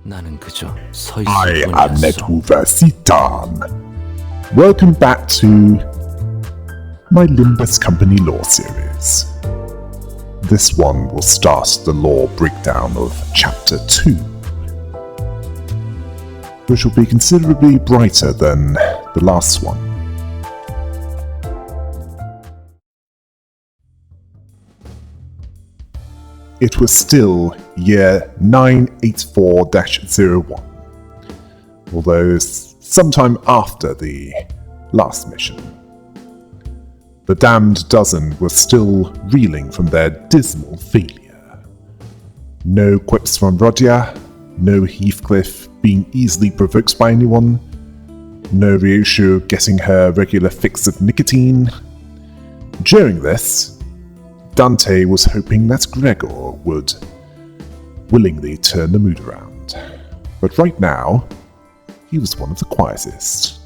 I am NetMoverSitan. Welcome back to my Limbus Company lore series. This one will start the lore breakdown of Chapter 2, which will be considerably brighter than the last one. It was still year 984-01, although sometime after the last mission. The damned dozen were still reeling from their dismal failure. No quips from Roger, no Heathcliff being easily provoked by anyone, no Ryoshu getting her regular fix of nicotine. During this, Dante was hoping that Gregor would willingly turn the mood around. But right now, he was one of the quietest,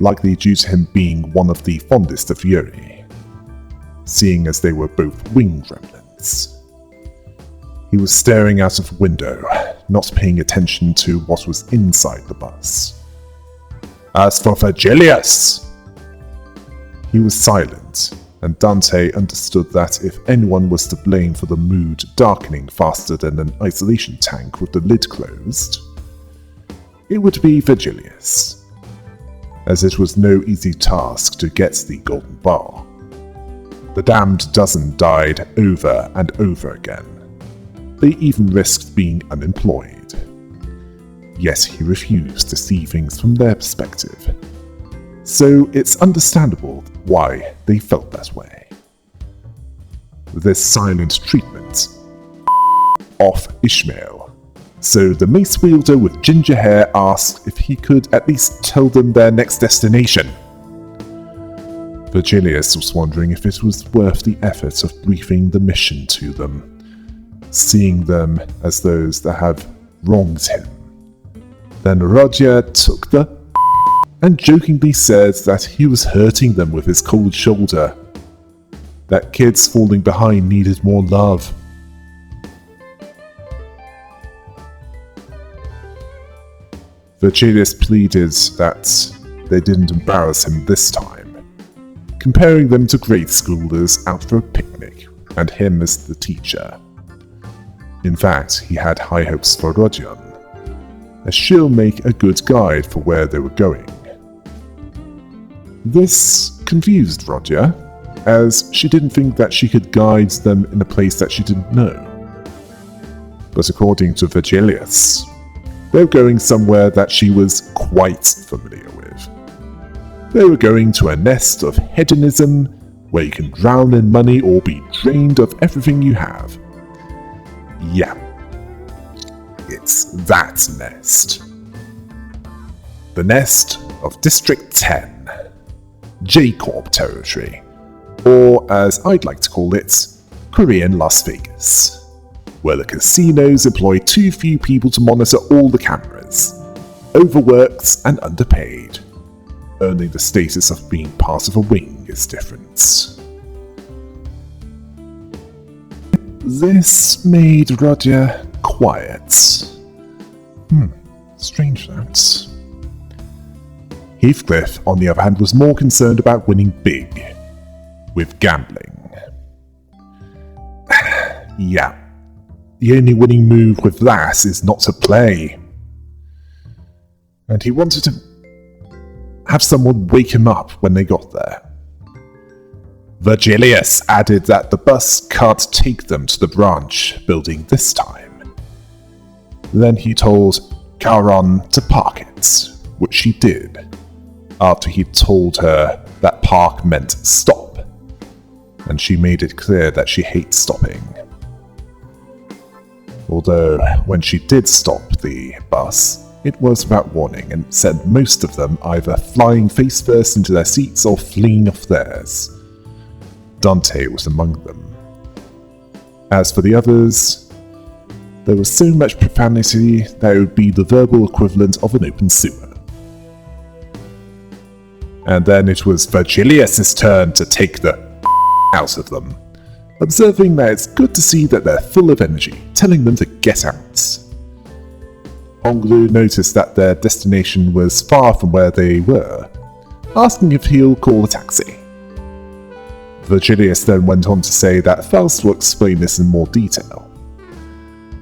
likely due to him being one of the fondest of Yuri, seeing as they were both wing gremlins. He was staring out of the window, not paying attention to what was inside the bus. As for Virgilius! He was silent, and Dante understood that if anyone was to blame for the mood darkening faster than an isolation tank with the lid closed, it would be Virgilius, as it was no easy task to get the golden bar. The damned dozen died over and over again. They even risked being unemployed. Yet he refused to see things from their perspective. So it's understandable why they felt that way. This silent treatment off Ishmael, so the mace wielder with ginger hair asked if he could at least tell them their next destination. Virgilius was wondering if it was worth the effort of briefing the mission to them, seeing them as those that have wronged him. Then Roger took the and jokingly said that he was hurting them with his cold shoulder, that kids falling behind needed more love. Virgilius pleaded that they didn't embarrass him this time, comparing them to grade schoolers out for a picnic, and him as the teacher. In fact, he had high hopes for Rodion, as she'll make a good guide for where they were going. This confused Roger, as she didn't think that she could guide them in a place that she didn't know. But according to Virgilius, they were going somewhere that she was quite familiar with. They were going to a nest of hedonism, where you can drown in money or be drained of everything you have. Yeah, it's that nest. The nest of District 10. J-Corp territory, or as I'd like to call it, Korean Las Vegas, where the casinos employ too few people to monitor all the cameras, overworked and underpaid. Earning the status of being part of a wing is different. This made Roger quiet. Strange that. Heathcliff, on the other hand, was more concerned about winning big, with gambling. Yeah, the only winning move with that is not to play. And he wanted to have someone wake him up when they got there. Virgilius added that the bus can't take them to the branch building this time. Then he told Charon to park it, which she did, after he told her that park meant stop, and she made it clear that she hates stopping. Although, when she did stop the bus, it was without warning and sent most of them either flying face first into their seats or fleeing off theirs. Dante was among them. As for the others, there was so much profanity that it would be the verbal equivalent of an open sewer. And then it was Virgilius' turn to take the out of them, observing that it's good to see that they're full of energy, telling them to get out. Onglu noticed that their destination was far from where they were, asking if he'll call a taxi. Virgilius then went on to say that Faust will explain this in more detail,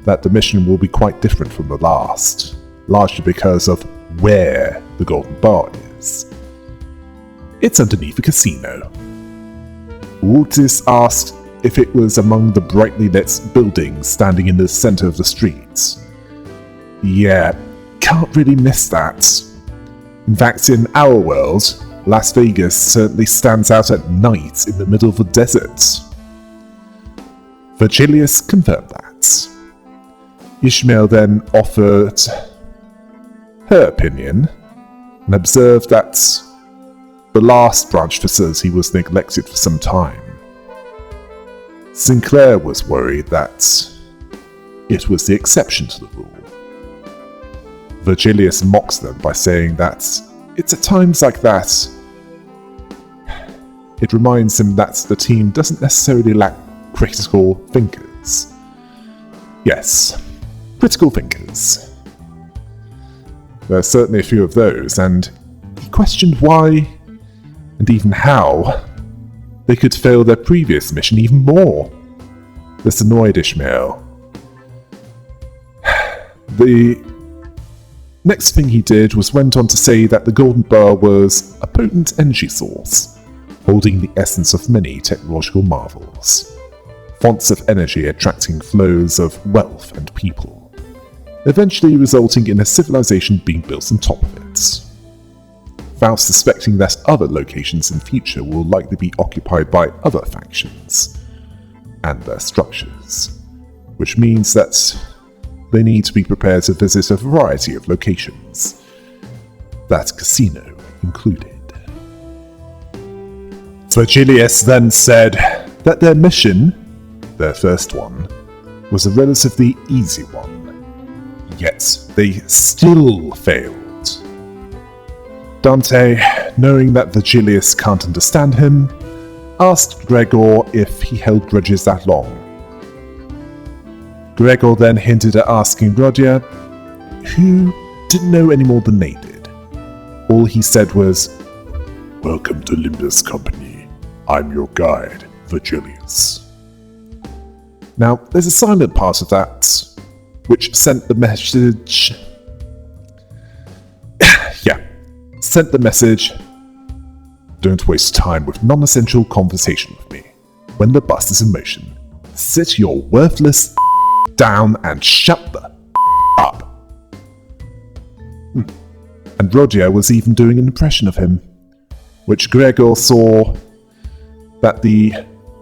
that the mission will be quite different from the last, largely because of where the Golden Bar is. It's underneath a casino. Wootis asked if it was among the brightly lit buildings standing in the center of the streets. Yeah, can't really miss that. In fact, in our world, Las Vegas certainly stands out at night in the middle of the desert. Virgilius confirmed that. Ishmael then offered her opinion and observed that the last branch facility was neglected for some time. Sinclair was worried that it was the exception to the rule. Virgilius mocks them by saying that it's at times like that. It reminds him that the team doesn't necessarily lack critical thinkers. Yes, critical thinkers. There are certainly a few of those, and he questioned why, and even how, they could fail their previous mission even more. This annoyed Ishmael. The next thing he did was went on to say that the Golden Bar was a potent energy source, holding the essence of many technological marvels, fonts of energy attracting flows of wealth and people, eventually resulting in a civilization being built on top of it. Faust suspecting that other locations in future will likely be occupied by other factions and their structures, which means that they need to be prepared to visit a variety of locations, that casino included. Virgilius then said that their mission, their first one, was a relatively easy one, yet they still failed. Dante, knowing that Virgilius can't understand him, asked Gregor if he held grudges that long. Gregor then hinted at asking Rodia, who didn't know any more than they did. All he said was, "Welcome to Limbus Company. I'm your guide, Virgilius." Now, there's a silent part of that, which sent the message... sent the message, "Don't waste time with non-essential conversation with me. When the bus is in motion, sit your worthless down and shut the up." And Rodia was even doing an impression of him, which Gregor saw that the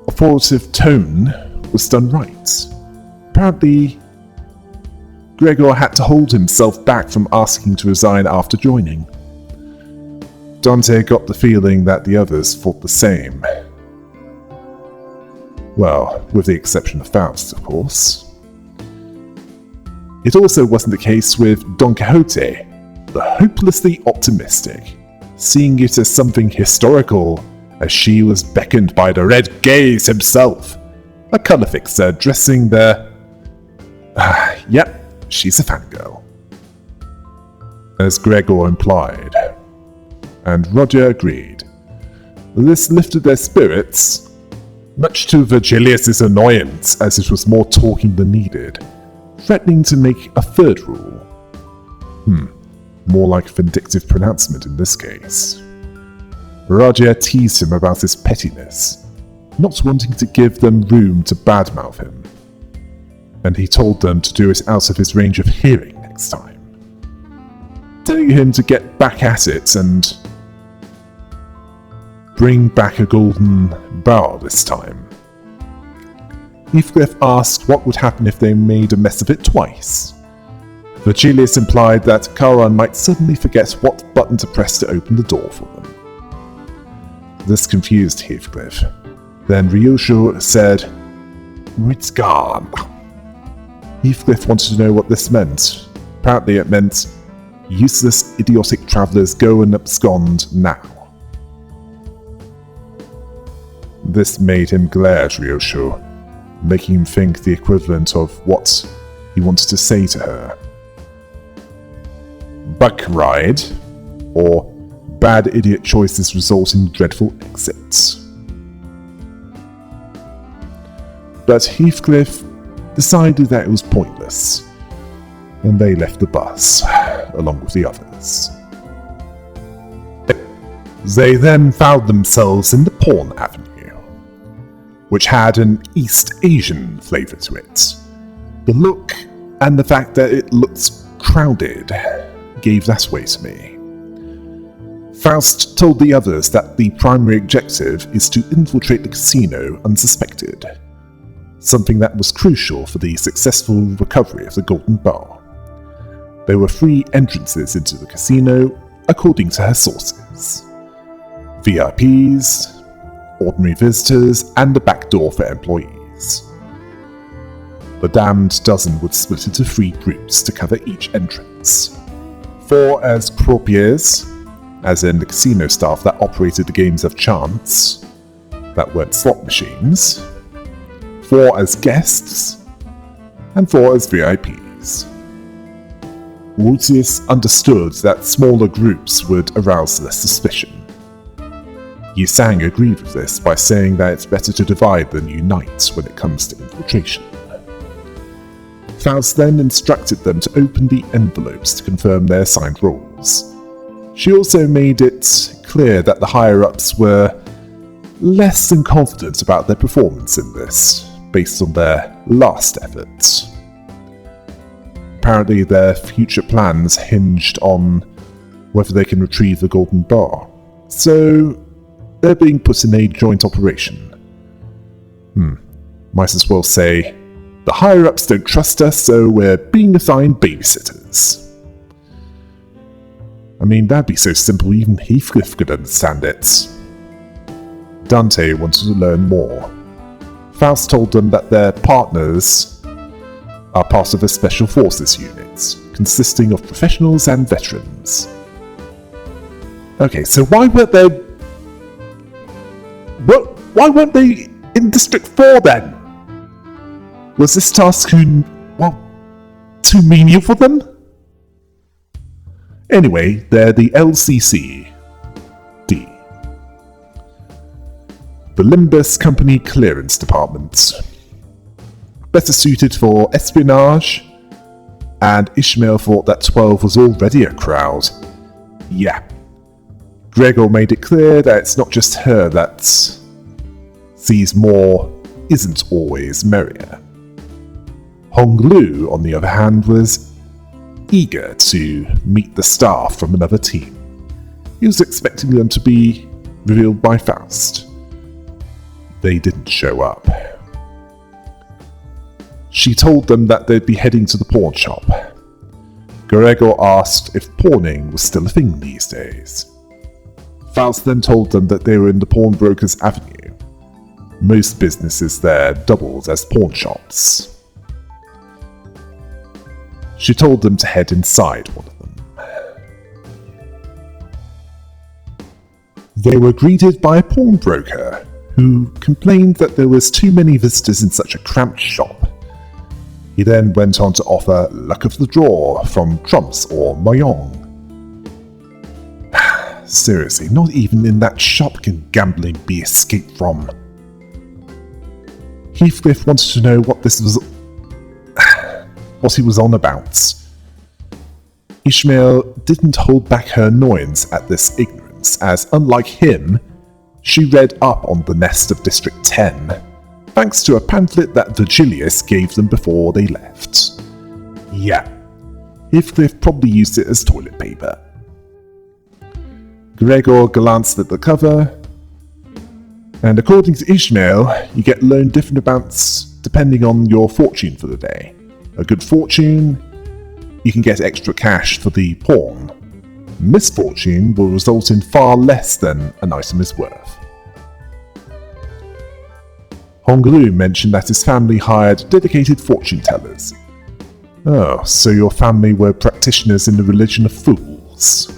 authoritative tone was done right. Apparently, Gregor had to hold himself back from asking to resign after joining. Dante got the feeling that the others thought the same. Well, with the exception of Faust, of course. It also wasn't the case with Don Quixote, the hopelessly optimistic, seeing it as something historical, as she was beckoned by the Red Gaze himself, a colour fixer dressing the... yep, she's a fangirl. As Gregor implied. And Roger agreed. This lifted their spirits, much to Virgilius' annoyance, as it was more talking than needed, threatening to make a third rule. More like a vindictive pronouncement in this case. Roger teased him about his pettiness, not wanting to give them room to badmouth him, and he told them to do it out of his range of hearing next time, telling him to get back at it and bring back a golden bar this time. Heathcliff asked what would happen if they made a mess of it twice. Virgilius implied that Charon might suddenly forget what button to press to open the door for them. This confused Heathcliff. Then Ryosho said, "It's gone." Heathcliff wanted to know what this meant. Apparently it meant, useless, idiotic travellers go and abscond now. This made him glare at Ryosho, making him think the equivalent of what he wanted to say to her. bike ride, or bad idiot choices result in dreadful exits. But Heathcliff decided that it was pointless, and they left the bus, along with the others. They then found themselves in the Pawn Avenue, which had an East Asian flavour to it. The look and the fact that it looked crowded gave that away to me. Faust told the others that the primary objective is to infiltrate the casino unsuspected, something that was crucial for the successful recovery of the Golden Bar. There were 3 entrances into the casino, according to her sources: VIPs, ordinary visitors, and the back door for employees. The damned dozen would split into 3 groups to cover each entrance. 4 as croupiers, as in the casino staff that operated the games of chance, that weren't slot machines, 4 as guests, and 4 as VIPs. Lucius understood that smaller groups would arouse less suspicion. Yisang agreed with this by saying that it's better to divide than unite when it comes to infiltration. Faust then instructed them to open the envelopes to confirm their assigned roles. She also made it clear that the higher-ups were less than confident about their performance in this, based on their last efforts. Apparently their future plans hinged on whether they can retrieve the Golden Bar, so they're being put in a joint operation. Might as well say, the higher-ups don't trust us, so we're being assigned babysitters. I mean, that'd be so simple even Heathcliff could understand it. Dante wanted to learn more. Faust told them that their partners are part of a special forces unit, consisting of professionals and veterans. Okay, so why weren't they in District 4 then? Was this task too menial for them? Anyway, they're the LCC D. The Limbus Company Clearance Department. Better suited for espionage, and Ishmael thought that 12 was already a crowd. Yeah. Gregor made it clear that it's not just her that sees more isn't always merrier. Hong Lu, on the other hand, was eager to meet the staff from another team. He was expecting them to be revealed by Faust. They didn't show up. She told them that they'd be heading to the pawn shop. Gregor asked if pawning was still a thing these days. Faust then told them that they were in the Pawnbrokers Avenue. Most businesses there doubled as pawn shops. She told them to head inside one of them. They were greeted by a pawnbroker who complained that there was too many visitors in such a cramped shop. He then went on to offer luck of the draw from trumps or mahjong. Seriously, not even in that shop can gambling be escaped from. Heathcliff wanted to know what he was on about. Ishmael didn't hold back her annoyance at this ignorance, as unlike him, she read up on the nest of District 10, thanks to a pamphlet that Virgilius gave them before they left. Yeah, Heathcliff probably used it as toilet paper. Gregor glanced at the cover, and according to Ishmael, you get loaned different amounts depending on your fortune for the day. A good fortune, you can get extra cash for the pawn. Misfortune will result in far less than an item is worth. Honglu mentioned that his family hired dedicated fortune tellers. Oh, so your family were practitioners in the religion of fools.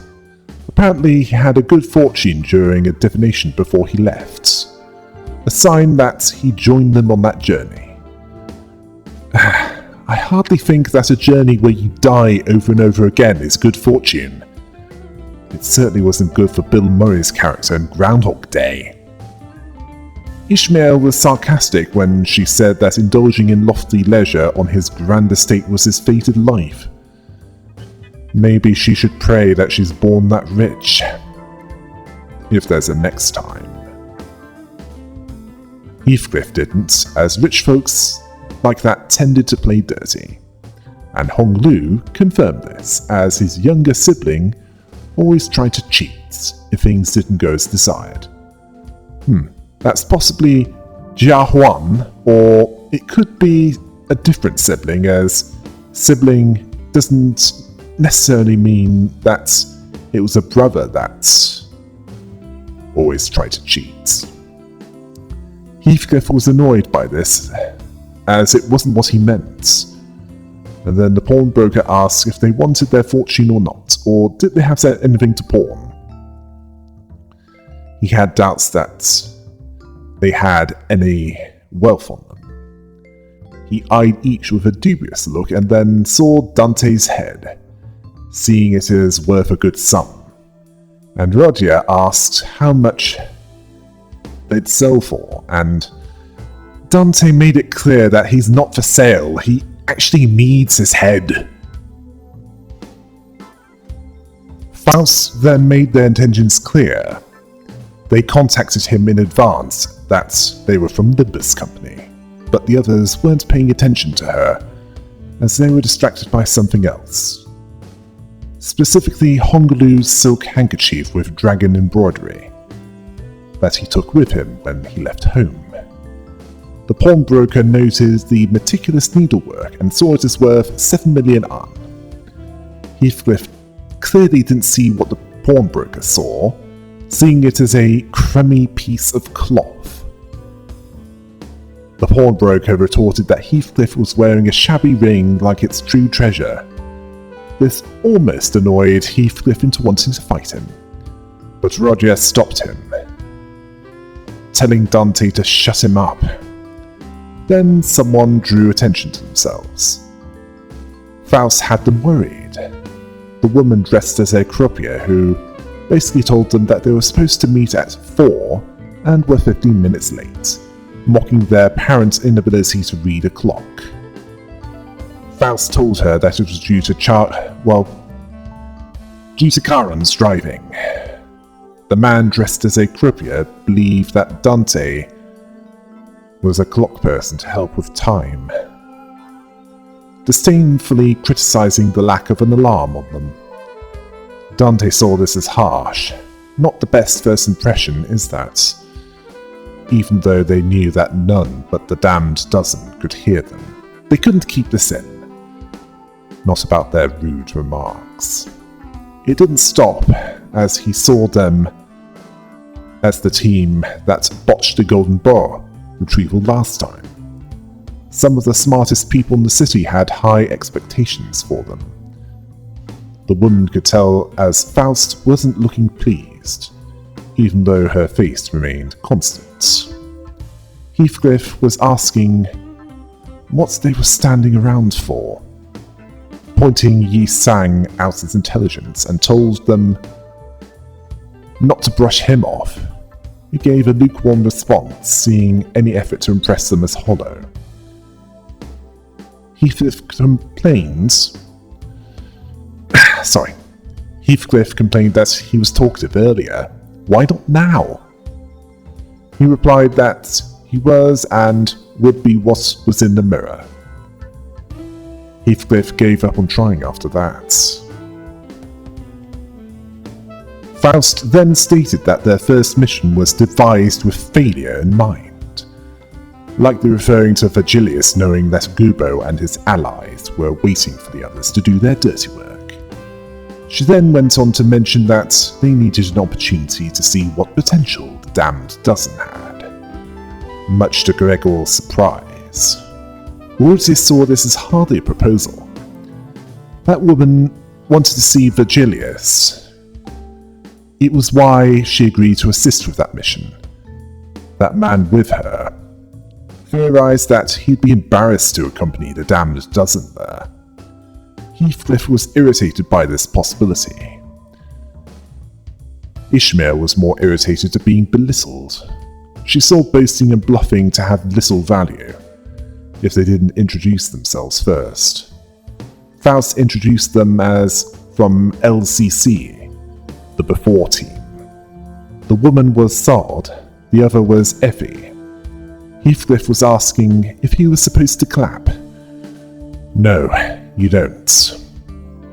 Apparently he had a good fortune during a divination before he left. A sign that he joined them on that journey. I hardly think that a journey where you die over and over again is good fortune. It certainly wasn't good for Bill Murray's character in Groundhog Day. Ishmael was sarcastic when she said that indulging in lofty leisure on his grand estate was his fated life. Maybe she should pray that she's born that rich. If there's a next time. Heathcliff didn't, as rich folks like that tended to play dirty. And Hong Lu confirmed this, as his younger sibling always tried to cheat if things didn't go as desired. That's possibly Jia Huan, or it could be a different sibling, as sibling doesn't necessarily mean that it was a brother that always tried to cheat. Heathcliff was annoyed by this, as it wasn't what he meant. And then the pawnbroker asked if they wanted their fortune or not, or did they have anything to pawn. He had doubts that they had any wealth on them. He eyed each with a dubious look and then saw Dante's head, seeing it as worth a good sum. And Roger asked how much they'd sell for, and Dante made it clear that he's not for sale, he actually needs his head. Faust then made their intentions clear. They contacted him in advance that they were from Limbus Company, but the others weren't paying attention to her, as they were distracted by something else. Specifically Honglu's silk handkerchief with dragon embroidery, that he took with him when he left home. The pawnbroker noted the meticulous needlework and saw it as worth 7 million an. Heathcliff clearly didn't see what the pawnbroker saw, seeing it as a crummy piece of cloth. The pawnbroker retorted that Heathcliff was wearing a shabby ring like its true treasure. This almost annoyed Heathcliff into wanting to fight him, but Roger stopped him, telling Dante to shut him up. Then someone drew attention to themselves. Faust had them worried. The woman dressed as a croupier who basically told them that they were supposed to meet at 4 and were 15 minutes late, mocking their parents' inability to read a clock. Faust told her that it was due to Karan's driving. The man dressed as a croupier believed that Dante was a clock person to help with time, disdainfully criticizing the lack of an alarm on them. Dante saw this as harsh. Not the best first impression, is that? Even though they knew that none but the damned dozen could hear them, they couldn't keep this in. Not about their rude remarks. It didn't stop, as he saw them as the team that botched the Golden Boar retrieval last time. Some of the smartest people in the city had high expectations for them. The woman could tell as Faust wasn't looking pleased, even though her face remained constant. Heathcliff was asking what they were standing around for, pointing Yi Sang out as intelligence and told them not to brush him off. He gave a lukewarm response, seeing any effort to impress them as hollow. Heathcliff complained that he was talkative earlier. Why not now? He replied that he was and would be what was in the mirror. Heathcliff gave up on trying after that. Faust then stated that their first mission was devised with failure in mind, likely referring to Virgilius knowing that Gubo and his allies were waiting for the others to do their dirty work. She then went on to mention that they needed an opportunity to see what potential the damned dozen had, much to Gregor's surprise. Ortiz saw this as hardly a proposal. That woman wanted to see Virgilius. It was why she agreed to assist with that mission. That man with her, theorized that he'd be embarrassed to accompany the damned dozen there. Heathcliff was irritated by this possibility. Ishmael was more irritated at being belittled. She saw boasting and bluffing to have little value if they didn't introduce themselves first. Faust introduced them as from LCC, the Before team. The woman was Sard, the other was Effie. Heathcliff was asking if he was supposed to clap. No, you don't.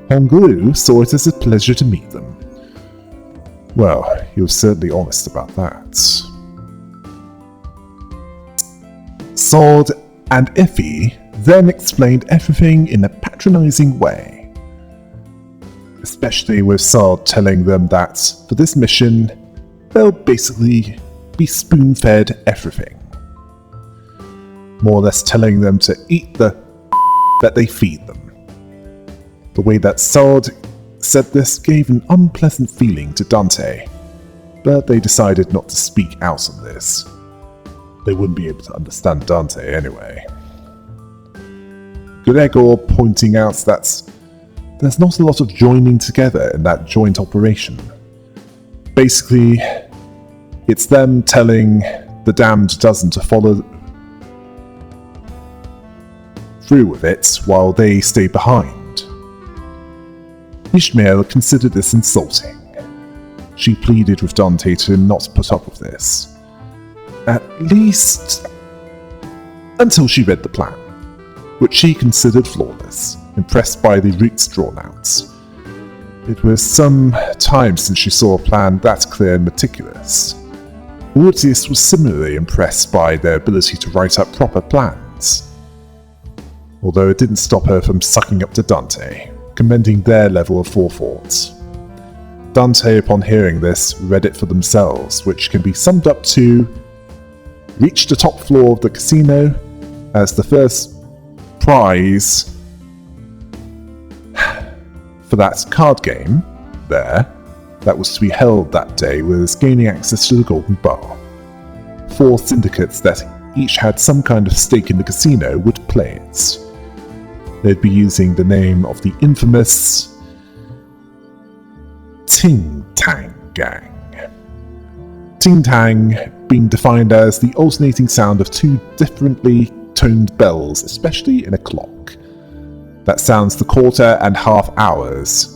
Honglu saw it as a pleasure to meet them. Well, he was certainly honest about that. Sard and Effie then explained everything in a patronizing way, especially with Sard telling them that for this mission, they'll basically be spoon-fed everything. More or less telling them to eat the that they feed them. The way that Sard said this gave an unpleasant feeling to Dante, but they decided not to speak out on this. They wouldn't be able to understand Dante anyway. Gregor pointing out that there's not a lot of joining together in that joint operation. Basically, it's them telling the damned dozen to follow through with it while they stay behind. Ishmael considered this insulting. She pleaded with Dante to not put up with this. At least until she read the plan, which she considered flawless, impressed by the routes drawn out. It was some time since she saw a plan that clear and meticulous. Ortiz was similarly impressed by their ability to write up proper plans, although it didn't stop her from sucking up to Dante, commending their level of forethought. Dante, upon hearing this, read it for themselves, which can be summed up to: reach the top floor of the casino as the first prize for that card game there that was to be held that day was gaining access to the Golden Bar. 4 syndicates that each had some kind of stake in the casino would play it. They'd be using the name of the infamous Ting Tang Gang. Ting Tang being defined as the alternating sound of 2 differently toned bells, especially in a clock, that sounds the quarter and half hours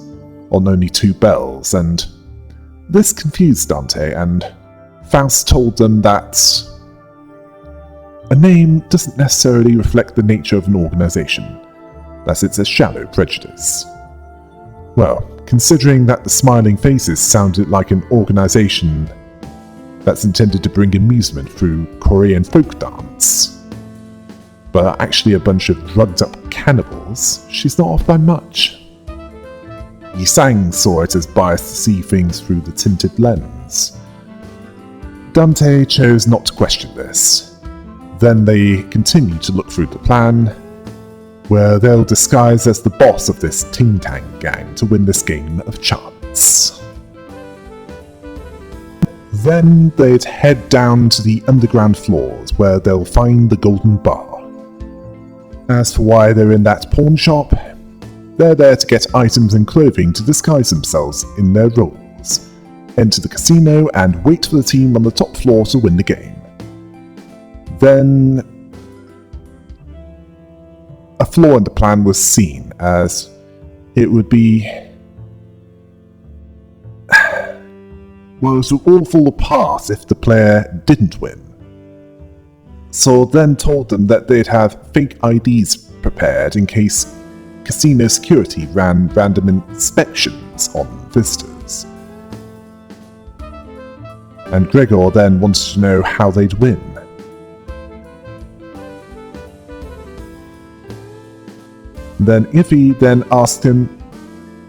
on only 2 bells, and this confused Dante, and Faust told them that a name doesn't necessarily reflect the nature of an organization, that it's a shallow prejudice. Well, considering that the Smiling Faces sounded like an organization that's intended to bring amusement through Korean folk dance, but are actually a bunch of drugged-up cannibals, she's not off by much. Yisang saw it as biased to see things through the tinted lens. Dante chose not to question this. Then they continue to look through the plan, where they'll disguise as the boss of this Ting Tang gang to win this game of chance. Then they'd head down to the underground floors, where they'll find the Golden Bar. As for why they're in that pawn shop, they're there to get items and clothing to disguise themselves in their roles, enter the casino, and wait for the team on the top floor to win the game. Then a flaw in the plan was seen, as it would be... well, it would all fall apart if the player didn't win. So then told them that they'd have fake IDs prepared in case casino security ran random inspections on visitors. And Gregor then wanted to know how they'd win. Then Iffy then asked him,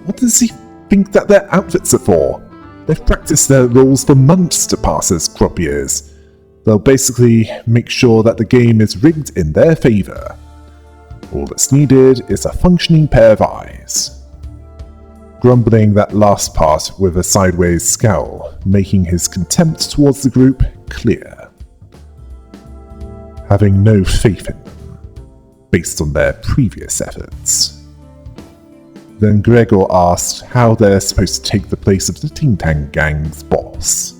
what does he think that their outfits are for? They've practiced their roles for months to pass as croupiers. They'll basically make sure that the game is rigged in their favor. All that's needed is a functioning pair of eyes. Grumbling that last part with a sideways scowl, making his contempt towards the group clear. having no faith in them, based on their previous efforts. Then Gregor asked how they're supposed to take the place of the Ting Tang Gang's boss.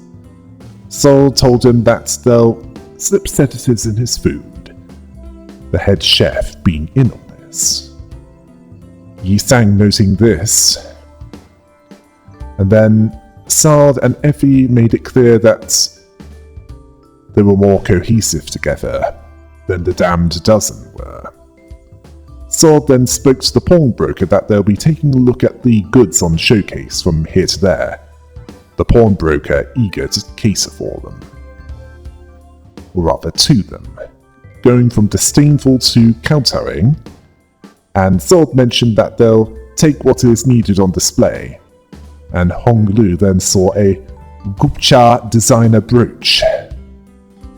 Sol told him that they'll slip sedatives in his food, the head chef being in on this. Yi Sang noting this, and then Sard and Effie made it clear that they were more cohesive together than the damned dozen were. Sard then spoke to the pawnbroker that they'll be taking a look at the goods on showcase from here to there, the pawnbroker eager to cater for them. Or rather to them, going from disdainful to countering, and Sard mentioned that they'll take what is needed on display, and Hong Lu then saw a Gupcha designer brooch,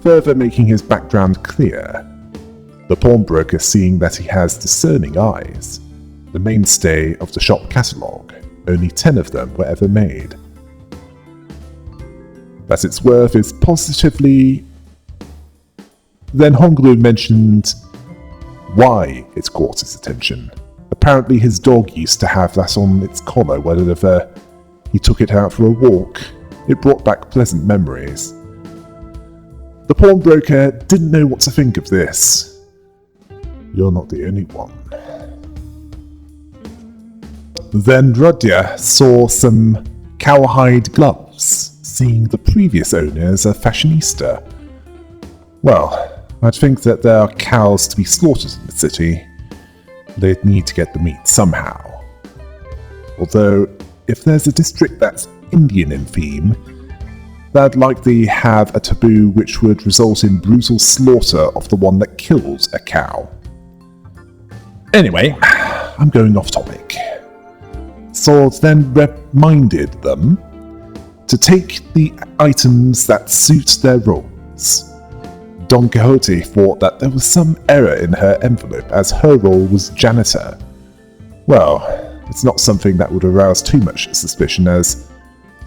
further making his background clear. The pawnbroker seeing that he has discerning eyes, the mainstay of the shop catalogue, only 10 of them were ever made. That its worth is positively... Then Honglu mentioned why it caught his attention. Apparently his dog used to have that on its collar whenever he took it out for a walk. It brought back pleasant memories. The pawnbroker didn't know what to think of this. You're not the only one. Then Rudya saw some cowhide gloves, seeing the previous owners a fashionista. Well, I'd think that there are cows to be slaughtered in the city. They'd need to get the meat somehow. Although, if there's a district that's Indian in theme, they'd likely have a taboo which would result in brutal slaughter of the one that killed a cow. Anyway, I'm going off topic. Sword then reminded them to take the items that suit their roles. Don Quixote thought that there was some error in her envelope as her role was janitor. Well, it's not something that would arouse too much suspicion as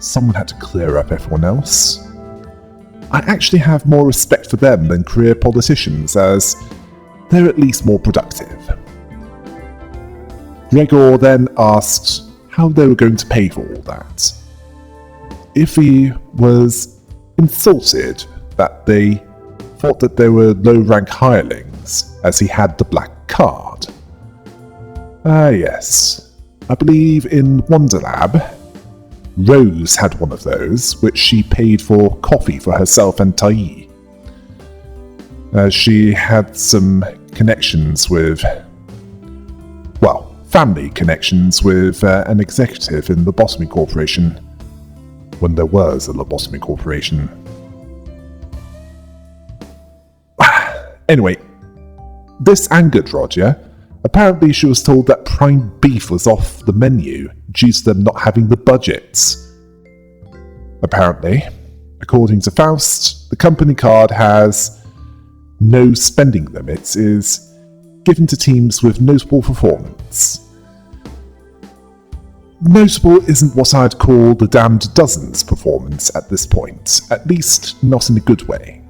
someone had to clear up everyone else. I actually have more respect for them than career politicians as they're at least more productive. Gregor then asked how they were going to pay for all that. Iffy was insulted that they thought that they were low-rank hirelings, as he had the black card. Yes. I believe in Wonderlab, Rose had one of those, which she paid for coffee for herself and Tai. She had some connections with... family connections with an executive in the Lobotomy Corporation, when there was a Lobotomy Corporation. Anyway, this angered Roger. Apparently she was told that prime beef was off the menu due to them not having the budgets. Apparently, according to Faust, the company card has no spending limits, is given to teams with notable performance. Notable isn't what I'd call the damned dozen's performance at this point, at least not in a good way.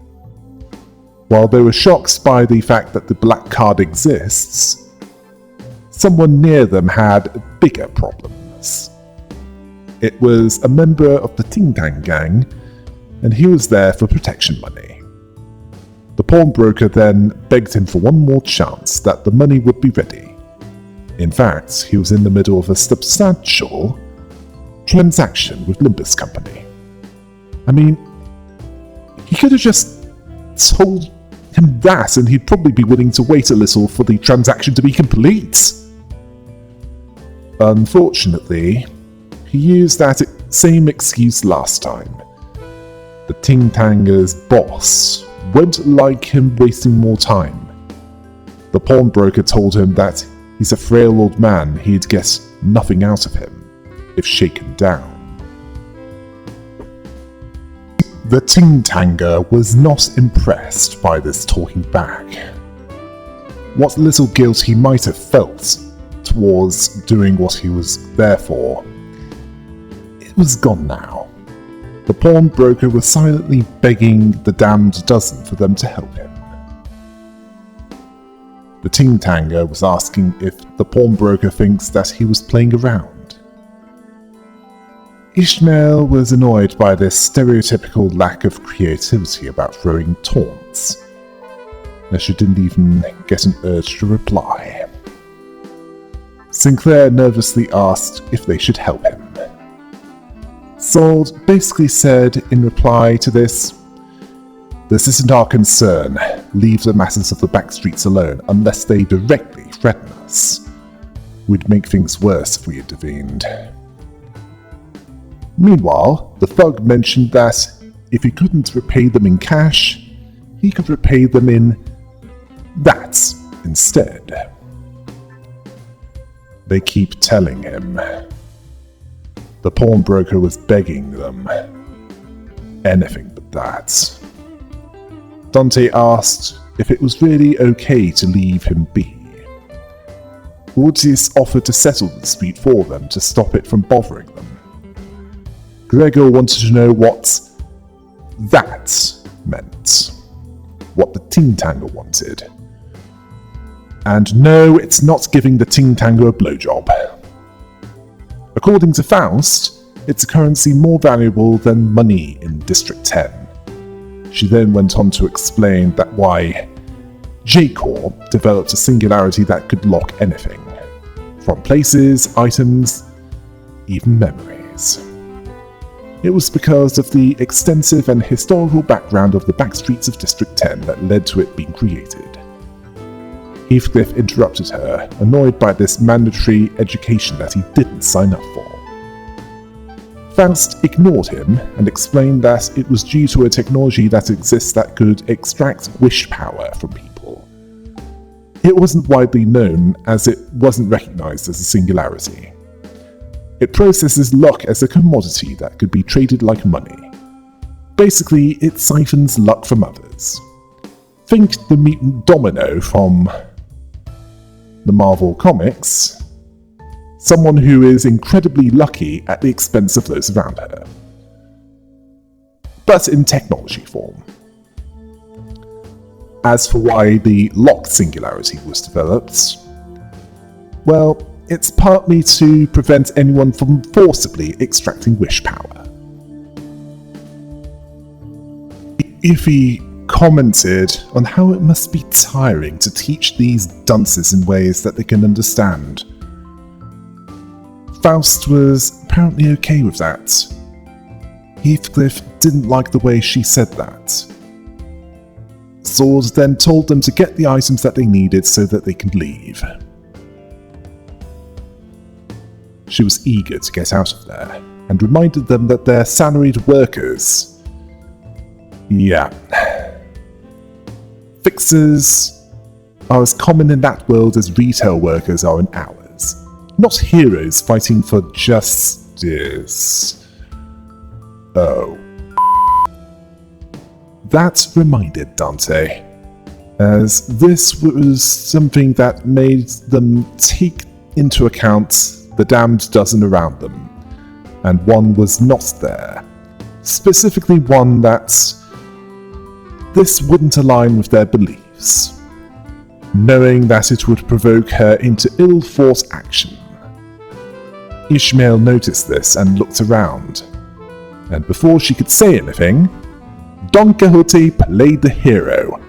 While they were shocked by the fact that the black card exists, someone near them had bigger problems. It was a member of the Ting Tang Gang, and he was there for protection money. The pawnbroker then begged him for one more chance that the money would be ready. In fact, he was in the middle of a substantial transaction with Limbus Company. I mean, he could have just told him that and he'd probably be willing to wait a little for the transaction to be complete. Unfortunately, he used that same excuse last time. The Ting Tanger's boss won't like him wasting more time. The pawnbroker told him that he's a frail old man, he'd get nothing out of him if shaken down. The Ting Tanger was not impressed by this talking back. What little guilt he might have felt towards doing what he was there for, it was gone now. The pawnbroker was silently begging the damned dozen for them to help him. The ting-tanger was asking if the pawnbroker thinks that he was playing around. Ishmael was annoyed by this stereotypical lack of creativity about throwing taunts, as she didn't even get an urge to reply. Sinclair nervously asked if they should help him. Sold basically said in reply to this, "This isn't our concern. Leave the masses of the back streets alone unless they directly threaten us. We'd make things worse if we intervened." Meanwhile, the thug mentioned that if he couldn't repay them in cash, he could repay them in that instead. They keep telling him. The pawnbroker was begging them. Anything but that. Dante asked if it was really okay to leave him be. Ortiz offered to settle the dispute for them to stop it from bothering them. Gregor wanted to know what that meant. What the ting-tanger wanted. And no, it's not giving the ting-tanger a blowjob. According to Faust, it's a currency more valuable than money in District 10. She then went on to explain that why J-Core developed a singularity that could lock anything, from places, items, even memories. It was because of the extensive and historical background of the backstreets of District 10 that led to it being created. Heathcliff interrupted her, annoyed by this mandatory education that he didn't sign up for. Faust ignored him and explained that it was due to a technology that exists that could extract wish power from people. It wasn't widely known as it wasn't recognized as a singularity. It processes luck as a commodity that could be traded like money. Basically, it siphons luck from others. Think the mutant Domino from the Marvel Comics, someone who is incredibly lucky at the expense of those around her, but in technology form. As for why the locked singularity was developed, well, it's partly to prevent anyone from forcibly extracting wish power. Ify commented on how it must be tiring to teach these dunces in ways that they can understand. Faust was apparently okay with that. Heathcliff didn't like the way she said that. Sword then told them to get the items that they needed so that they could leave. She was eager to get out of there, and reminded them that they're salaried workers. Yeah. Fixers are as common in that world as retail workers are in ours. Not heroes fighting for justice. Oh. That reminded Dante, as this was something that made them take into account the damned dozen around them, and one was not there. Specifically one that this wouldn't align with their beliefs, knowing that it would provoke her into ill-thought action. Ishmael noticed this and looked around, and before she could say anything, Don Quixote played the hero,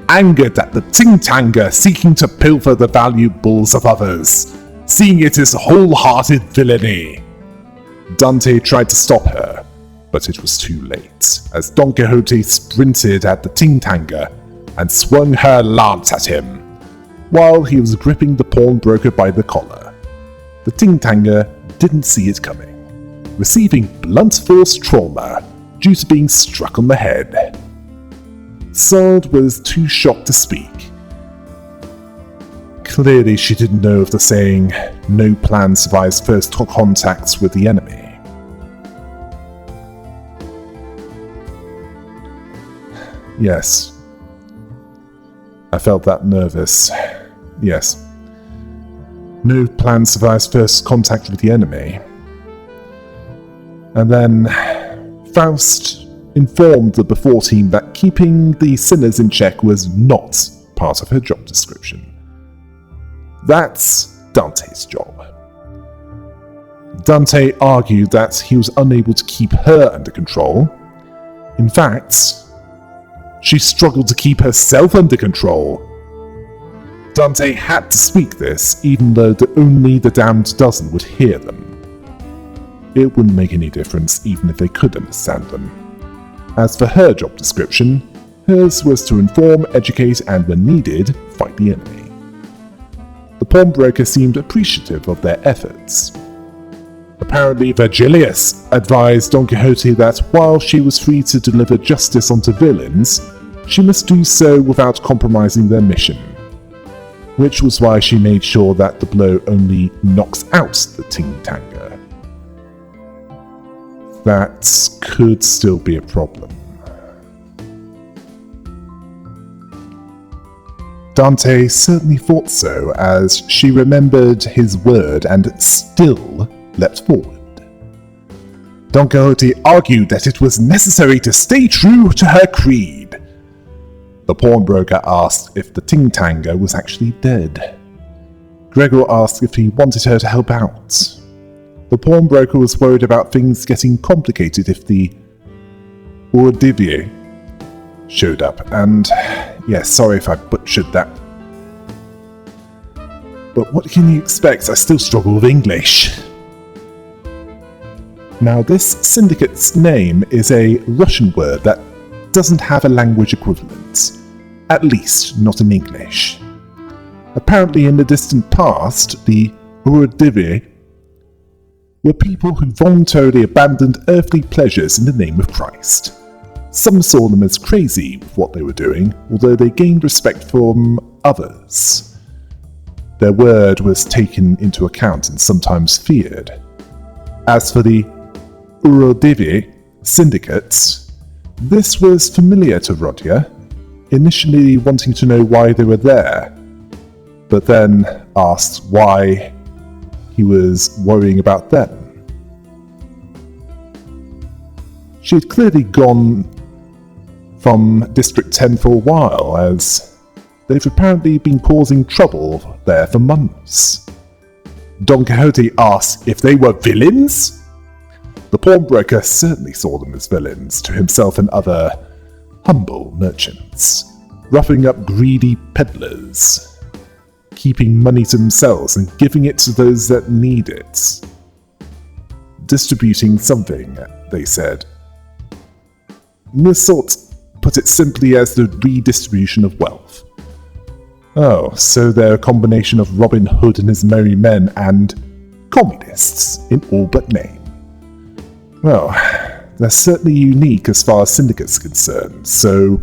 angered at the ting-tanger seeking to pilfer the valuables of others, seeing it as wholehearted villainy. Dante tried to stop her, but it was too late, as Don Quixote sprinted at the ting-tanger and swung her lance at him, while he was gripping the pawnbroker by the collar. The ting-tanger didn't see it coming, receiving blunt force trauma due to being struck on the head. Sword was too shocked to speak. Clearly she didn't know of the saying, "No plan survives first contact with the enemy." Yes. I felt that nervous. Yes. No plan survives first contact with the enemy. And then Faust informed the Before team that keeping the sinners in check was not part of her job description, That's Dante's job. Dante argued that he was unable to keep her under control. In fact, she struggled to keep herself under control. Dante had to speak this, even though only the damned dozen would hear them. It wouldn't make any difference even if they could understand them. As for her job description, hers was to inform, educate, and when needed, fight the enemy. The pawnbroker seemed appreciative of their efforts. Apparently, Virgilius advised Don Quixote that while she was free to deliver justice onto villains, she must do so without compromising their mission, which was why she made sure that the blow only knocks out the ting-tanger. That could still be a problem. Dante certainly thought so, as she remembered his word and still leapt forward. Don Quixote argued that it was necessary to stay true to her creed. The pawnbroker asked if the ting-tanger was actually dead. Gregor asked if he wanted her to help out. The pawnbroker was worried about things getting complicated if the Urdivier showed up, and yes, sorry if I butchered that. But what can you expect? I still struggle with English. Now, this syndicate's name is a Russian word that doesn't have a language equivalent, at least not in English. Apparently, in the distant past, the Urdivier were people who voluntarily abandoned earthly pleasures in the name of Christ. Some saw them as crazy with what they were doing, although they gained respect from others. Their word was taken into account and sometimes feared. As for the Urodivi syndicate, this was familiar to Rodia, initially wanting to know why they were there, but then asked why he was worrying about them. She had clearly gone from District 10 for a while, as they've apparently been causing trouble there for months. Don Quixote asked if they were villains? The pawnbroker certainly saw them as villains to himself and other humble merchants, roughing up greedy peddlers, keeping money to themselves and giving it to those that need it. Distributing something, they said. Missot put it simply as the redistribution of wealth. Oh, so they're a combination of Robin Hood and his merry men and communists in all but name. Well, they're certainly unique as far as syndicates are concerned, so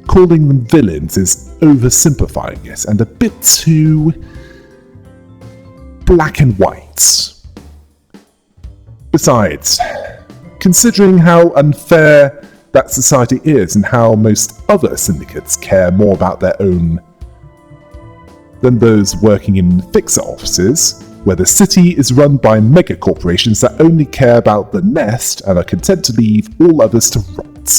calling them villains is oversimplifying it and a bit too black and white. Besides, considering how unfair that society is and how most other syndicates care more about their own than those working in fixer offices, where the city is run by mega corporations that only care about the nest and are content to leave all others to rot.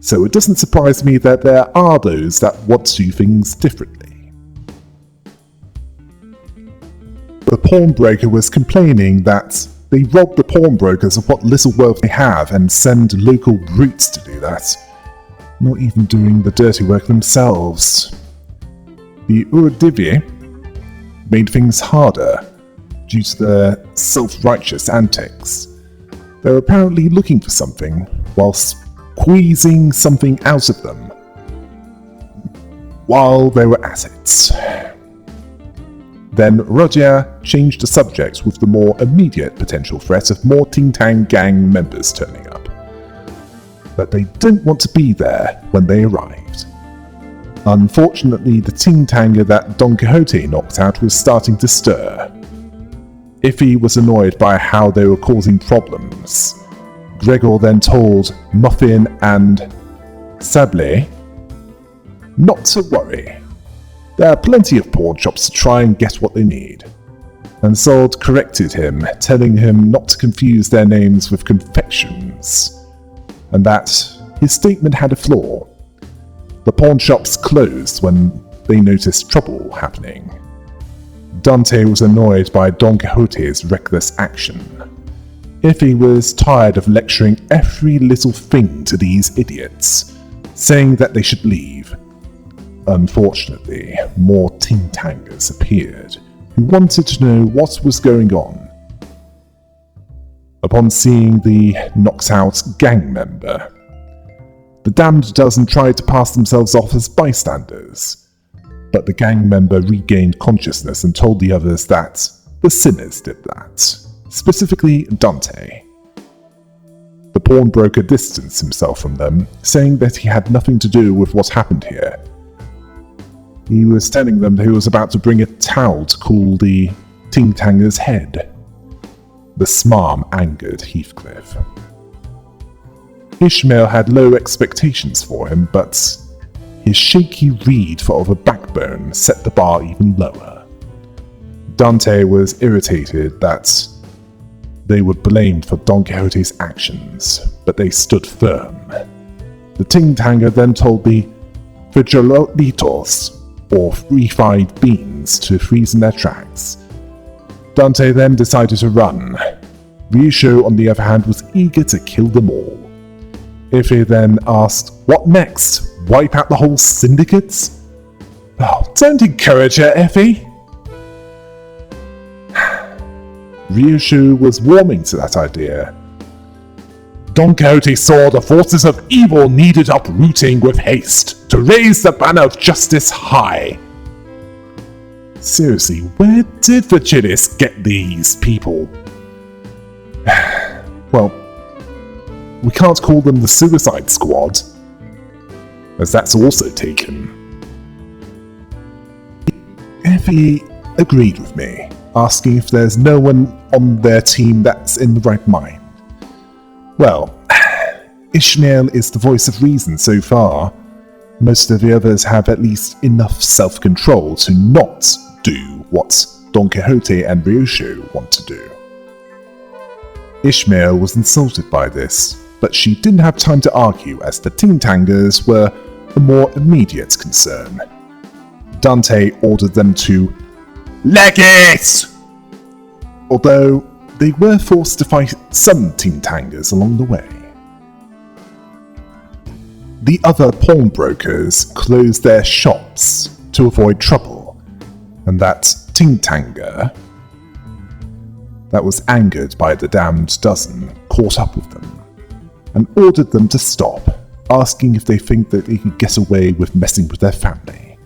So it doesn't surprise me that there are those that want to do things differently. The pawnbroker was complaining that they rob the pawnbrokers of what little wealth they have and send local brutes to do that, not even doing the dirty work themselves. The Urdivier made things harder due to their self-righteous antics. They were apparently looking for something while squeezing something out of them while they were at it. Then Rodia changed the subject with the more immediate potential threat of more Ting Tang gang members turning up. But they didn't want to be there when they arrived. Unfortunately, the ting-tanger that Don Quixote knocked out was starting to stir. Iffy was annoyed by how they were causing problems. Gregor then told Muffin and Sable not to worry. There are plenty of pawn shops to try and get what they need. And Sold corrected him, telling him not to confuse their names with confections, and that his statement had a flaw. The pawn shops closed when they noticed trouble happening. Dante was annoyed by Don Quixote's reckless action. Effie was tired of lecturing every little thing to these idiots, saying that they should leave. Unfortunately, more ting-tangers appeared, who wanted to know what was going on. Upon seeing the knocked-out gang member, the damned dozen tried to pass themselves off as bystanders, but the gang member regained consciousness and told the others that the sinners did that, specifically Dante. The pawnbroker distanced himself from them, saying that he had nothing to do with what happened here. He was telling them that he was about to bring a towel to cool the ting-tanger's head. The smarm angered Heathcliff. Ishmael had low expectations for him, but his shaky reed of a backbone set the bar even lower. Dante was irritated that they were blamed for Don Quixote's actions, but they stood firm. The ting-tanger then told the frijolitos, or refried beans, to freeze in their tracks. Dante then decided to run. Riusho, on the other hand, was eager to kill them all. Effie then asked, "What next? Wipe out the whole syndicate?" "Oh, don't encourage her, Effie." Riusho was warming to that idea. Don Quixote saw the forces of evil needed uprooting with haste to raise the banner of justice high. Seriously, where did Virgilius get these people? Well, we can't call them the Suicide Squad, as that's also taken. Effie agreed with me, asking if there's no one on their team that's in the right mind. Well, Ishmael is the voice of reason so far. Most of the others have at least enough self-control to not do what Don Quixote and Riusho want to do. Ishmael was insulted by this, but she didn't have time to argue as the ting-tangers were a more immediate concern. Dante ordered them to leg it! Although they were forced to fight some ting-tangers along the way. The other pawnbrokers closed their shops to avoid trouble, and that ting-tanger that was angered by the damned dozen caught up with them and ordered them to stop, asking if they think that they could get away with messing with their family.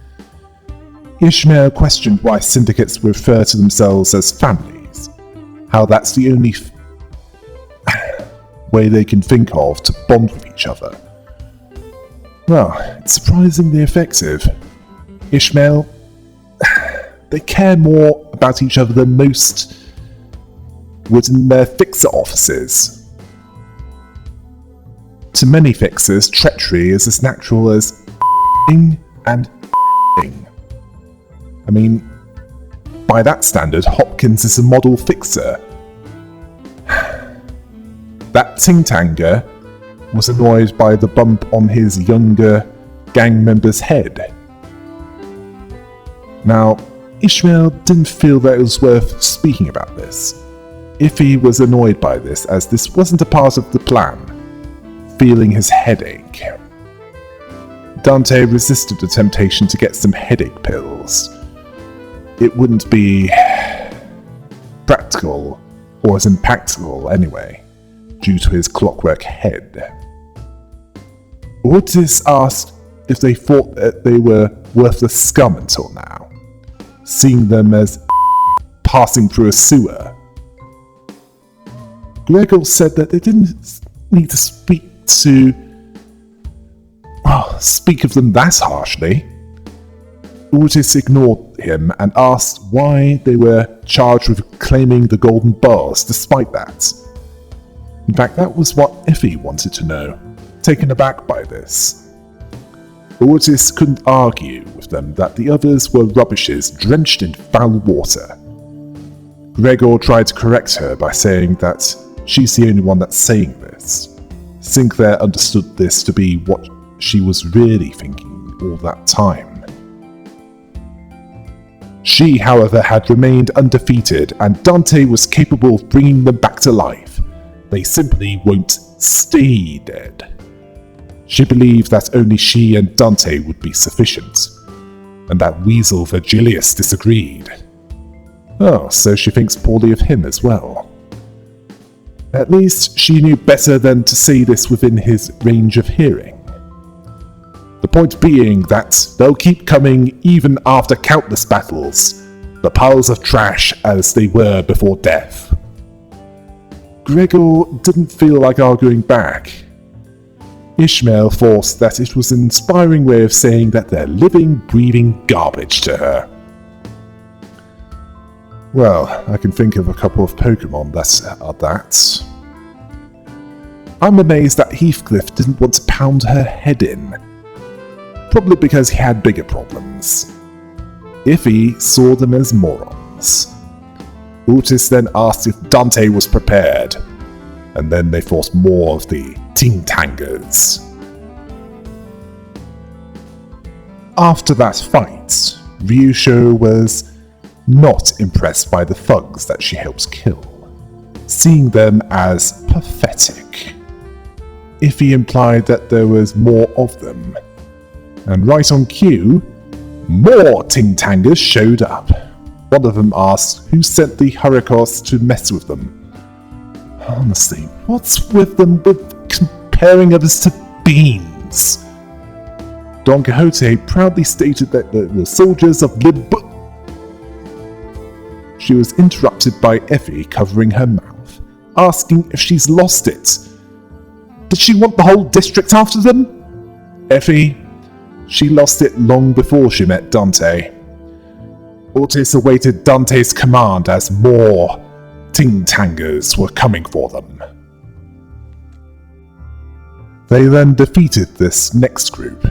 Ishmael questioned why syndicates refer to themselves as families, how that's the only way they can think of to bond with each other. Well, it's surprisingly effective. Ishmael, they care more about each other than most would in their fixer offices. To many fixers, treachery is as natural as and I mean, by that standard, Hopkins is a model fixer. That ting-tanger was annoyed by the bump on his younger gang member's head. Now, Ishmael didn't feel that it was worth speaking about this. Iffy was annoyed by this, as this wasn't a part of the plan, feeling his headache. Dante resisted the temptation to get some headache pills. It wouldn't be practical, or as impractical anyway, due to his clockwork head. Ortiz asked if they thought that they were worthless scum until now, seeing them as passing through a sewer. Gregor said that they didn't need to speak of them that harshly. Ortiz ignored him and asked why they were charged with claiming the golden bars despite that. In fact, that was what Effie wanted to know, taken aback by this. Ortiz couldn't argue with them that the others were rubbishes drenched in foul water. Gregor tried to correct her by saying that she's the only one that's saying this. Sinclair understood this to be what she was really thinking all that time. She, however, had remained undefeated, and Dante was capable of bringing them back to life. They simply won't stay dead. She believed that only she and Dante would be sufficient, and that Weasel Virgilius disagreed. Oh, so she thinks poorly of him as well. At least she knew better than to say this within his range of hearing. The point being that they'll keep coming even after countless battles, the piles of trash as they were before death. Gregor didn't feel like arguing back. Ishmael thought that it was an inspiring way of saying that they're living, breathing garbage to her. Well, I can think of a couple of Pokemon that are that. I'm amazed that Heathcliff didn't want to pound her head in. Probably because he had bigger problems. Iffy saw them as morons. Otis then asked if Dante was prepared, and then they fought more of the Ting-Tangers. After that fight, Ryusho was not impressed by the thugs that she helped kill, seeing them as pathetic. Iffy implied that there was more of them, and right on cue, more Ting-Tangers showed up. One of them asked who sent the Hurricos to mess with them. Honestly, what's with them with comparing others to beans? Don Quixote proudly stated that they were soldiers of Limbus. She was interrupted by Effie covering her mouth, asking if she's lost it. Did she want the whole district after them? Effie, she lost it long before she met Dante. Otis awaited Dante's command as more Ting-Tangers were coming for them. They then defeated this next group,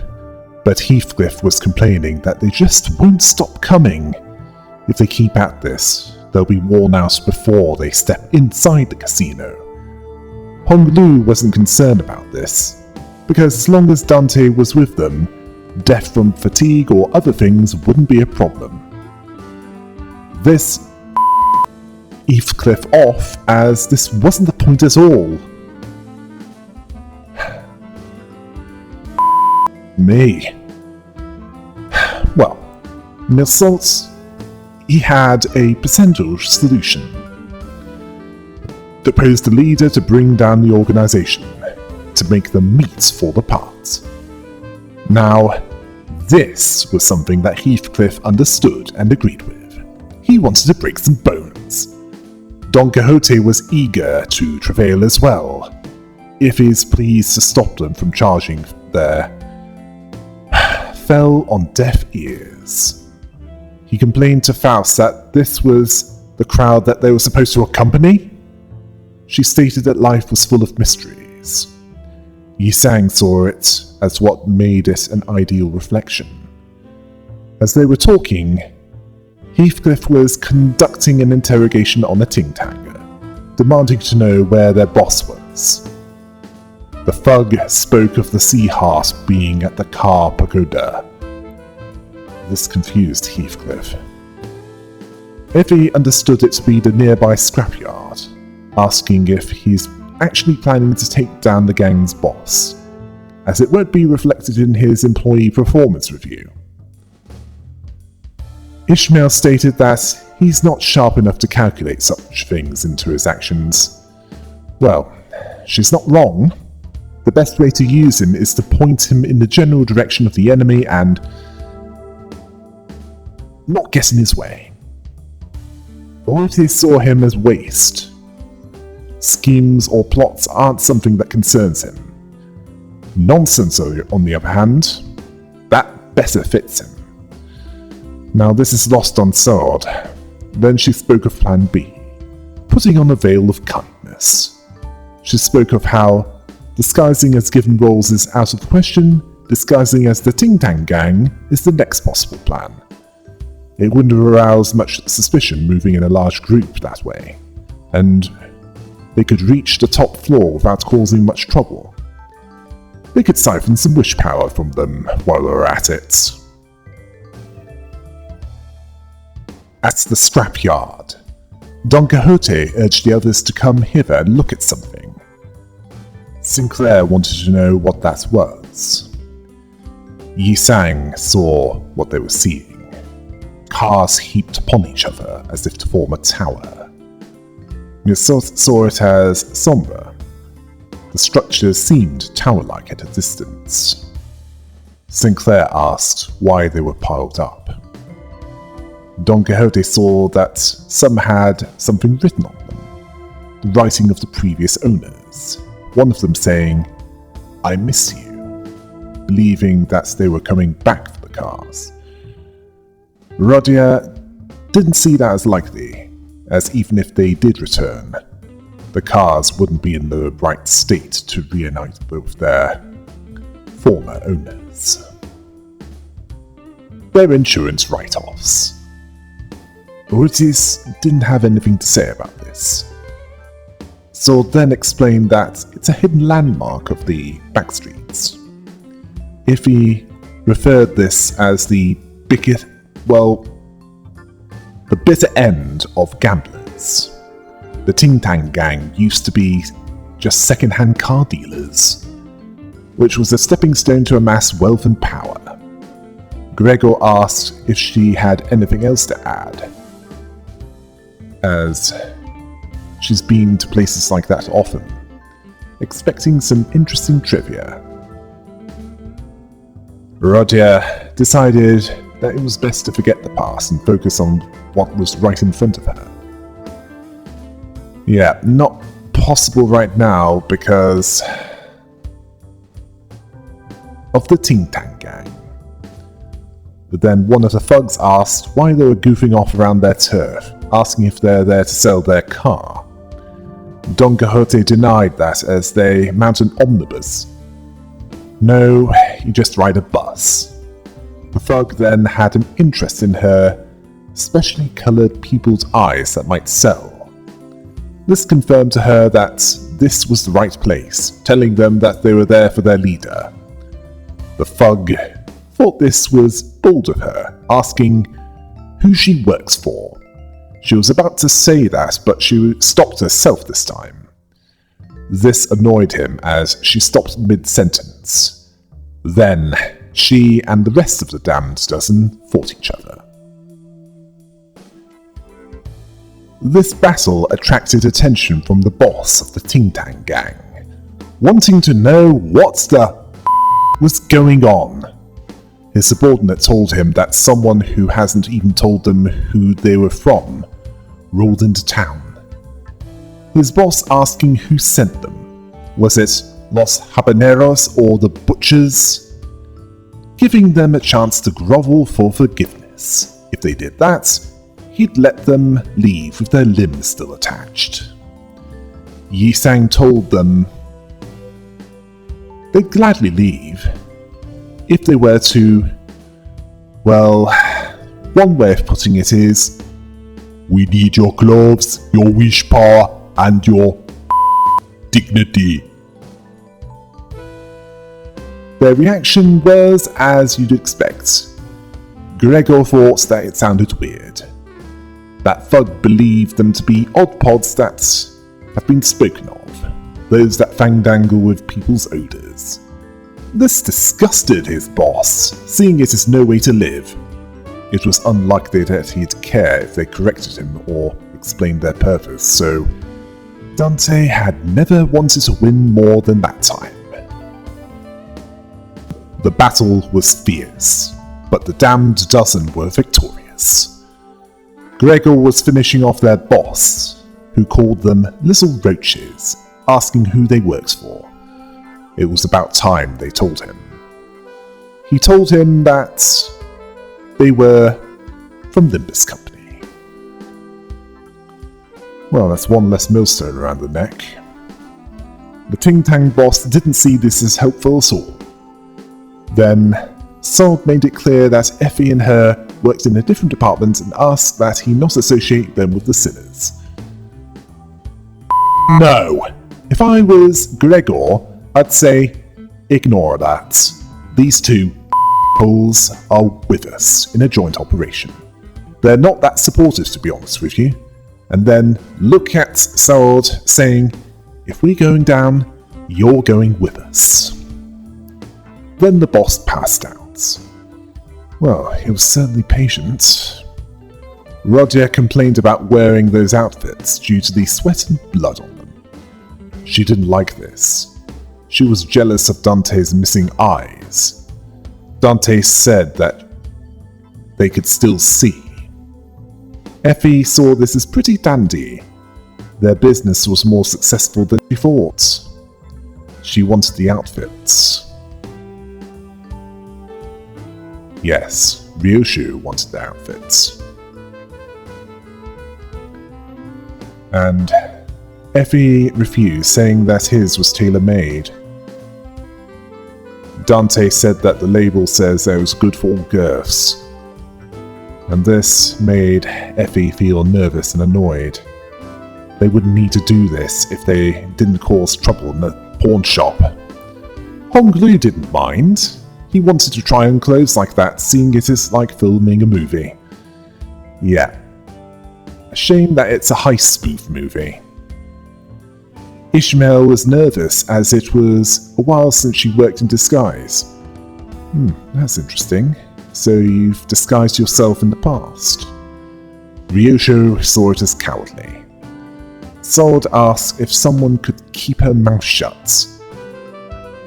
but Heathcliff was complaining that they just won't stop coming. If they keep at this, they'll be worn out before they step inside the casino. Honglu wasn't concerned about this, because as long as Dante was with them, death from fatigue or other things wouldn't be a problem. This Heathcliff off, as this wasn't the point at all. Me. Well, Milsalt, he had a potential solution. Proposed a leader to bring down the organization, to make them meet for the parts. Now, this was something that Heathcliff understood and agreed with. He wanted to break some bones. Don Quixote was eager to travail as well. Iffy's pleas to stop them from charging there fell on deaf ears. He complained to Faust that this was the crowd that they were supposed to accompany. She stated that life was full of mysteries. Yisang saw it as what made it an ideal reflection. As they were talking, Heathcliff was conducting an interrogation on a Ting-Tanger, demanding to know where their boss was. The thug spoke of the Sea Heart being at the Car Pagoda. This confused Heathcliff. Effie understood it to be the nearby scrapyard, asking if he's actually planning to take down the gang's boss, as it won't be reflected in his employee performance review. Ishmael stated that he's not sharp enough to calculate such things into his actions. Well, she's not wrong. The best way to use him is to point him in the general direction of the enemy and not get in his way. Or if they saw him as waste. Schemes or plots aren't something that concerns him. Nonsense, on the other hand, that better fits him. Now this is lost on Sword. Then she spoke of Plan B, putting on a veil of kindness. She spoke of how disguising as given roles is out of the question, disguising as the Ting-Tang gang is the next possible plan. It wouldn't arouse much suspicion moving in a large group that way, and they could reach the top floor without causing much trouble. They could siphon some wish power from them while they were at it. At the scrapyard, Don Quixote urged the others to come hither and look at something. Sinclair wanted to know what that was. Yi Sang saw what they were seeing. Cars heaped upon each other as if to form a tower. Misos saw it as sombre. The structure seemed tower-like at a distance. Sinclair asked why they were piled up. Don Quixote saw that some had something written on them, the writing of the previous owners, one of them saying, "I miss you," believing that they were coming back for the cars. Rodia didn't see that as likely, as even if they did return, the cars wouldn't be in the right state to reunite with their former owners. Their insurance write-offs. Ortiz didn't have anything to say about this. Sword then explained that it's a hidden landmark of the backstreets. Iffy referred this as the biggest, the bitter end of gamblers. The Ting Tang gang used to be just second-hand car dealers, which was a stepping stone to amass wealth and power. Gregor asked if she had anything else to add, as she's been to places like that often, expecting some interesting trivia. Rodia decided that it was best to forget the past and focus on what was right in front of her. Yeah, not possible right now because of the Ting Tang gang. But then one of the thugs asked why they were goofing off around their turf, asking if they're there to sell their car. Don Quixote denied that as they mount an omnibus. No, you just ride a bus. The thug then had an interest in her specially coloured people's eyes that might sell. This confirmed to her that this was the right place, telling them that they were there for their leader. The thug thought this was bold of her, asking who she works for. She was about to say that, but she stopped herself this time. This annoyed him as she stopped mid-sentence. Then, she and the rest of the damned dozen fought each other. This battle attracted attention from the boss of the Ting Tang gang, wanting to know what the was going on. His subordinate told him that someone who hasn't even told them who they were from rolled into town. His boss asking who sent them. Was it Los Habaneros or the Butchers? Giving them a chance to grovel for forgiveness. If they did that, he'd let them leave with their limbs still attached. Yi Sang told them they'd gladly leave if they were to, one way of putting it is, we need your clothes, your wish power, and your dignity. Their reaction was as you'd expect. Gregor thought that it sounded weird. That thug believed them to be odd pods that have been spoken of, those that fandangle with people's odours. This disgusted his boss, seeing it as no way to live. It was unlikely that he'd care if they corrected him or explained their purpose, so Dante had never wanted to win more than that time. The battle was fierce, but the damned dozen were victorious. Gregor was finishing off their boss, who called them little roaches, asking who they worked for. It was about time they told him. He told him that they were from Limbus Company. Well, that's one less millstone around the neck. The Ting Tang boss didn't see this as helpful at all. Then, Salt made it clear that Effie and her worked in a different department and asked that he not associate them with the sinners. No! If I was Gregor, I'd say, ignore that. These two holes are with us in a joint operation. They're not that supportive, to be honest with you. And then look at Seld saying, if we're going down, you're going with us. Then the boss passed out. Well, he was certainly patient. Roger complained about wearing those outfits due to the sweat and blood on them. She didn't like this. She was jealous of Dante's missing eyes. Dante said that they could still see. Effie saw this as pretty dandy. Their business was more successful than she thought. She wanted the outfits. Yes, Ryoshu wanted the outfits. And Effie refused, saying that his was tailor-made. Dante said that the label says that it was good for all girths. And this made Effie feel nervous and annoyed. They wouldn't need to do this if they didn't cause trouble in the pawn shop. Honglu didn't mind. He wanted to try on clothes like that, seeing it is like filming a movie. Yeah. A shame that it's a heist spoof movie. Ishmael was nervous as it was a while since she worked in disguise. That's interesting. So you've disguised yourself in the past. Ryosho saw it as cowardly. Sold asked if someone could keep her mouth shut.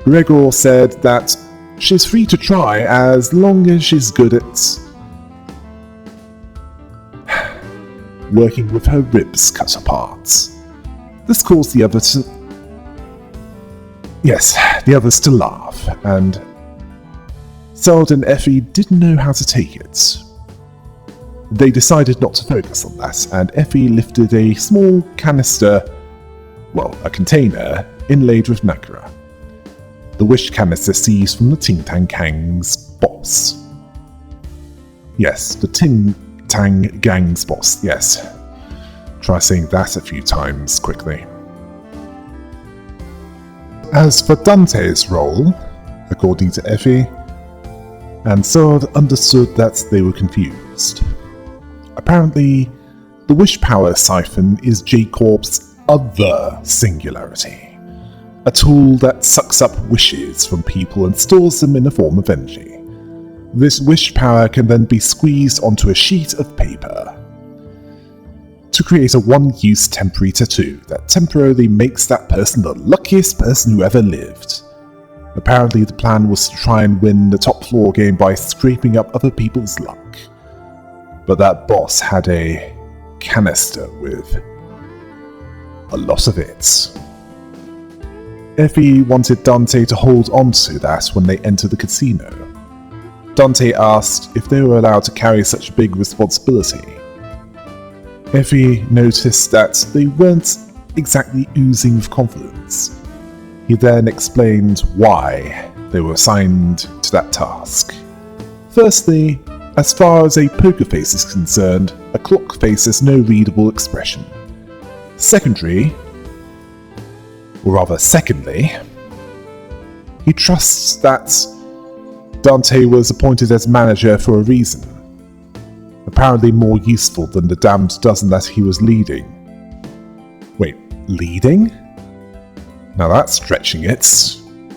Gregor said that she's free to try as long as she's good at working with her ribs cut apart. This caused the others to laugh, and Seld and Effie didn't know how to take it. They decided not to focus on that, and Effie lifted a small canister, a container, inlaid with nacre. The wish canister seized from the Ting Tang Gang's boss. Yes, the Ting Tang Gang's boss, yes. Try saying that a few times quickly. As for Dante's role, according to Effie, and Sword understood that they were confused. Apparently, the wish power siphon is J-Corp's other singularity, a tool that sucks up wishes from people and stores them in a form of energy. This wish power can then be squeezed onto a sheet of paper to create a one-use temporary tattoo that temporarily makes that person the luckiest person who ever lived. Apparently the plan was to try and win the top floor game by scraping up other people's luck. But that boss had a canister with a lot of it. Effie wanted Dante to hold on to that when they entered the casino. Dante asked if they were allowed to carry such a big responsibility. Effie noticed that they weren't exactly oozing with confidence. He then explained why they were assigned to that task. Firstly, as far as a poker face is concerned, a clock face has no readable expression. Secondly, he trusts that Dante was appointed as manager for a reason. Apparently more useful than the damned dozen that he was leading. Wait, leading? Now that's stretching it,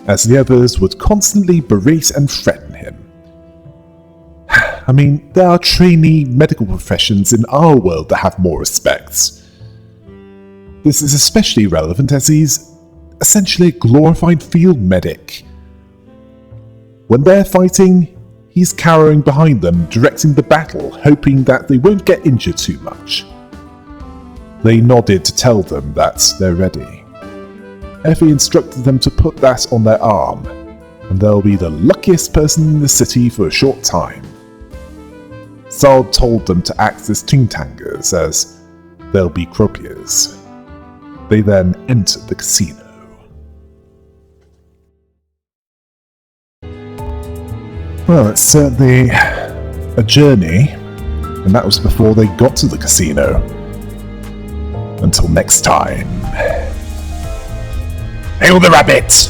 as the others would constantly berate and threaten him. I mean, there are trainee medical professions in our world that have more respect. This is especially relevant as he's essentially a glorified field medic. When they're fighting, he's cowering behind them, directing the battle, hoping that they won't get injured too much. They nodded to tell them that they're ready. Effie instructed them to put that on their arm, and they'll be the luckiest person in the city for a short time. Zald told them to act as Tingtangers, as they'll be croupiers. They then entered the casino. Well, it's certainly a journey, and that was before they got to the casino. Until next time. Hail the rabbit!